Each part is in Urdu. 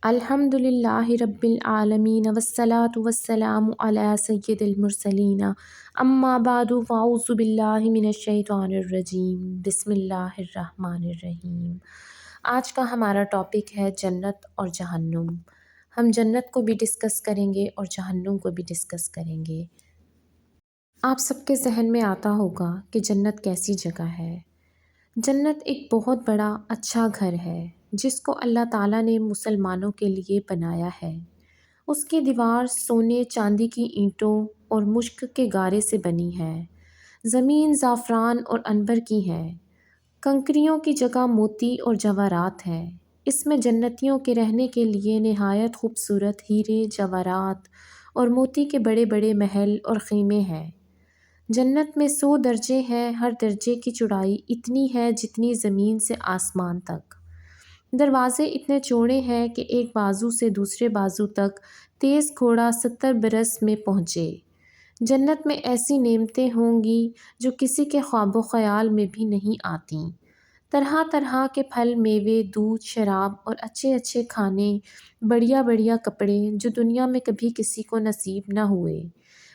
الحمد للہ رب العالمین والصلاة والسلام علی سید المرسلین اما بعد فاعوذ باللہ من الشیطان الرجیم بسم اللہ الرحمن الرحیم۔ آج کا ہمارا ٹاپک ہے جنت اور جہنم۔ ہم جنت کو بھی ڈسکس کریں گے اور جہنم کو بھی ڈسکس کریں گے۔ آپ سب کے ذہن میں آتا ہوگا کہ جنت کیسی جگہ ہے۔ جنت ایک بہت بڑا اچھا گھر ہے جس کو اللہ تعالیٰ نے مسلمانوں کے لیے بنایا ہے۔ اس کی دیوار سونے چاندی کی اینٹوں اور مشک کے گارے سے بنی ہے۔ زمین زعفران اور عنبر کی ہے۔ کنکریوں کی جگہ موتی اور جواہرات ہیں۔ اس میں جنتیوں کے رہنے کے لیے نہایت خوبصورت ہیرے، جواہرات اور موتی کے بڑے بڑے محل اور خیمے ہیں۔ جنت میں 100 درجے ہیں، ہر درجے کی چوڑائی اتنی ہے جتنی زمین سے آسمان تک۔ دروازے اتنے چوڑے ہیں کہ ایک بازو سے دوسرے بازو تک تیز گھوڑا 70 برس میں پہنچے۔ جنت میں ایسی نعمتیں ہوں گی جو کسی کے خواب و خیال میں بھی نہیں آتیں۔ طرح طرح کے پھل، میوے، دودھ، شراب اور اچھے اچھے کھانے، بڑھیا بڑھیا کپڑے جو دنیا میں کبھی کسی کو نصیب نہ ہوئے،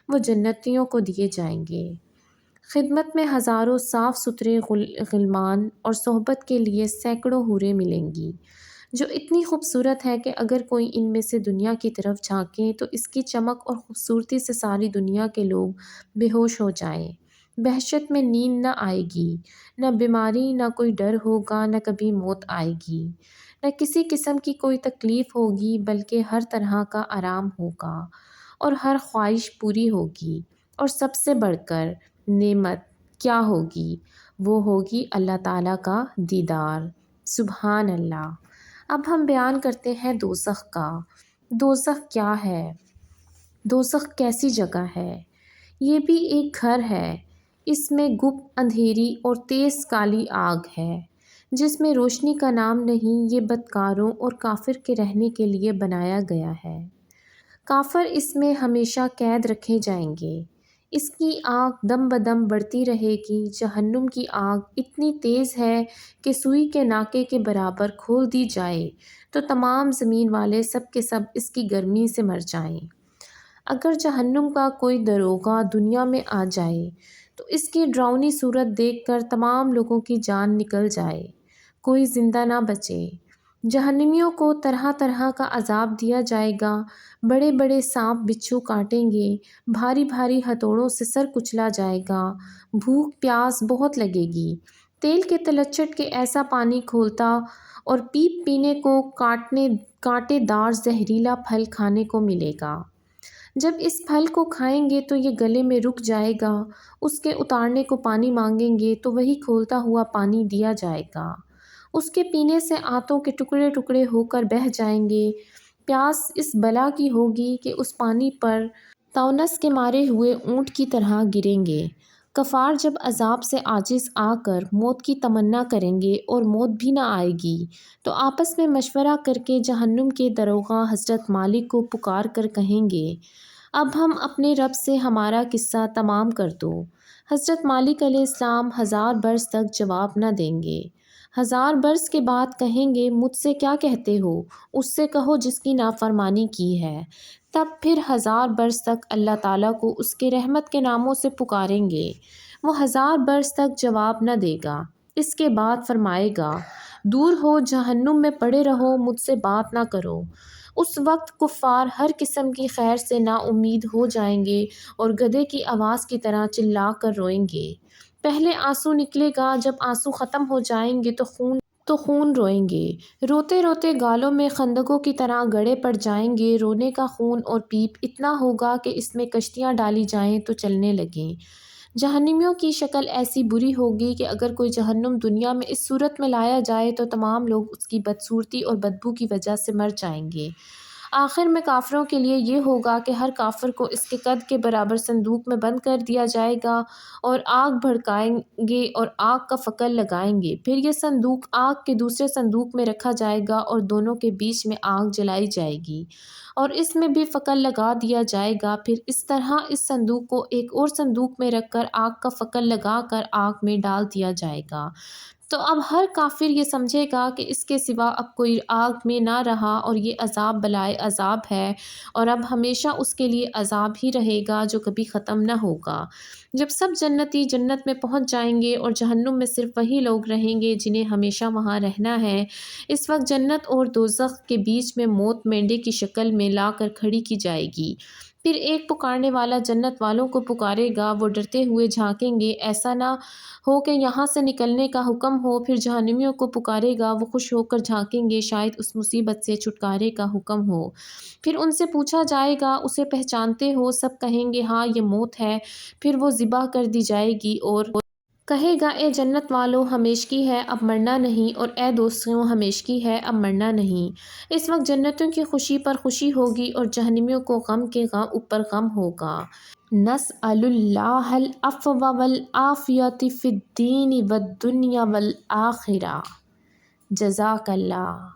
وہ جنتیوں کو دیے جائیں گے۔ خدمت میں ہزاروں صاف ستھرے غلمان اور صحبت کے لیے سینکڑوں حوریں ملیں گی جو اتنی خوبصورت ہے کہ اگر کوئی ان میں سے دنیا کی طرف جھانکے تو اس کی چمک اور خوبصورتی سے ساری دنیا کے لوگ بے ہوش ہو جائیں۔ وحشت میں نیند نہ آئے گی، نہ بیماری، نہ کوئی ڈر ہوگا، نہ کبھی موت آئے گی، نہ کسی قسم کی کوئی تکلیف ہوگی، بلکہ ہر طرح کا آرام ہوگا اور ہر خواہش پوری ہوگی۔ اور سب سے بڑھ کر نعمت کیا ہوگی؟ وہ ہوگی اللہ تعالیٰ کا دیدار۔ سبحان اللہ۔ اب ہم بیان کرتے ہیں دوزخ کا۔ دوزخ کیا ہے؟ دوزخ کیسی جگہ ہے؟ یہ بھی ایک گھر ہے۔ اس میں گپ اندھیری اور تیز کالی آگ ہے جس میں روشنی کا نام نہیں۔ یہ بدکاروں اور کافر کے رہنے کے لیے بنایا گیا ہے۔ کافر اس میں ہمیشہ قید رکھے جائیں گے۔ اس کی آگ دم بدم بڑھتی رہے گی۔ جہنم کی آگ اتنی تیز ہے کہ سوئی کے ناکے کے برابر کھول دی جائے تو تمام زمین والے سب کے سب اس کی گرمی سے مر جائیں۔ اگر جہنم کا کوئی داروغہ دنیا میں آ جائے تو اس کی ڈراؤنی صورت دیکھ کر تمام لوگوں کی جان نکل جائے، کوئی زندہ نہ بچے۔ جہنمیوں کو طرح طرح کا عذاب دیا جائے گا۔ بڑے بڑے سانپ بچھو کاٹیں گے، بھاری بھاری ہتھوڑوں سے سر کچلا جائے گا، بھوک پیاس بہت لگے گی۔ تیل کے تلچھٹ کے ایسا پانی کھولتا اور پیپ پینے کو کانٹے دار زہریلا پھل کھانے کو ملے گا۔ جب اس پھل کو کھائیں گے تو یہ گلے میں رک جائے گا۔ اس کے اتارنے کو پانی مانگیں گے تو وہی کھولتا ہوا پانی دیا جائے گا۔ اس کے پینے سے آنتوں کے ٹکڑے ٹکڑے ہو کر بہہ جائیں گے۔ پیاس اس بلا کی ہوگی کہ اس پانی پر تونس کے مارے ہوئے اونٹ کی طرح گریں گے۔ کفار جب عذاب سے عاجز آ کر موت کی تمنا کریں گے اور موت بھی نہ آئے گی تو آپس میں مشورہ کر کے جہنم کے داروغہ حضرت مالک کو پکار کر کہیں گے، اب ہم اپنے رب سے ہمارا قصہ تمام کر دو۔ حضرت مالک علیہ السلام 1000 برس تک جواب نہ دیں گے۔ 1000 برس کے بعد کہیں گے، مجھ سے کیا کہتے ہو؟ اس سے کہو جس کی نافرمانی کی ہے۔ تب پھر 1000 برس تک اللہ تعالیٰ کو اس کے رحمت کے ناموں سے پکاریں گے۔ وہ 1000 برس تک جواب نہ دے گا۔ اس کے بعد فرمائے گا، دور ہو، جہنم میں پڑے رہو، مجھ سے بات نہ کرو۔ اس وقت کفار ہر قسم کی خیر سے نا امید ہو جائیں گے اور گدھے کی آواز کی طرح چلا کر روئیں گے۔ پہلے آنسو نکلے گا، جب آنسو ختم ہو جائیں گے تو خون روئیں گے۔ روتے روتے گالوں میں خندقوں کی طرح گڑھے پڑ جائیں گے۔ رونے کا خون اور پیپ اتنا ہوگا کہ اس میں کشتیاں ڈالی جائیں تو چلنے لگیں۔ جہنمیوں کی شکل ایسی بری ہوگی کہ اگر کوئی جہنم دنیا میں اس صورت میں لایا جائے تو تمام لوگ اس کی بدصورتی اور بدبو کی وجہ سے مر جائیں گے۔ آخر میں کافروں کے لیے یہ ہوگا کہ ہر کافر کو اس کے قد کے برابر صندوق میں بند کر دیا جائے گا اور آگ بھڑکائیں گے اور آگ کا فکر لگائیں گے۔ پھر یہ صندوق آگ کے دوسرے صندوق میں رکھا جائے گا اور دونوں کے بیچ میں آگ جلائی جائے گی اور اس میں بھی فکر لگا دیا جائے گا۔ پھر اس طرح اس صندوق کو ایک اور صندوق میں رکھ کر آگ کا فکر لگا کر آگ میں ڈال دیا جائے گا۔ تو اب ہر کافر یہ سمجھے گا کہ اس کے سوا اب کوئی آگ میں نہ رہا اور یہ عذاب بلائے عذاب ہے، اور اب ہمیشہ اس کے لیے عذاب ہی رہے گا جو کبھی ختم نہ ہوگا۔ جب سب جنتی جنت میں پہنچ جائیں گے اور جہنم میں صرف وہی لوگ رہیں گے جنہیں ہمیشہ وہاں رہنا ہے، اس وقت جنت اور دوزخ کے بیچ میں موت مینڈے کی شکل میں لا کر کھڑی کی جائے گی۔ پھر ایک پکارنے والا جنت والوں کو پکارے گا، وہ ڈرتے ہوئے جھانکیں گے، ایسا نہ ہو کہ یہاں سے نکلنے کا حکم ہو۔ پھر جہنمیوں کو پکارے گا، وہ خوش ہو کر جھانکیں گے، شاید اس مصیبت سے چھٹکارے کا حکم ہو۔ پھر ان سے پوچھا جائے گا، اسے پہچانتے ہو؟ سب کہیں گے ہاں یہ موت ہے۔ پھر وہ ذبح کر دی جائے گی اور کہے گا اے جنت والو ہمیشگی ہے اب مرنا نہیں، اور اے دوزخیوں ہمیشگی ہے اب مرنا نہیں۔ اس وقت جنتوں کی خوشی پر خوشی ہوگی اور جہنمیوں کو غم کے غم اوپر غم ہوگا۔ نسأل اللہ العفو والعافیۃ فی الدین والدنیا والآخرہ۔ جزاک اللہ۔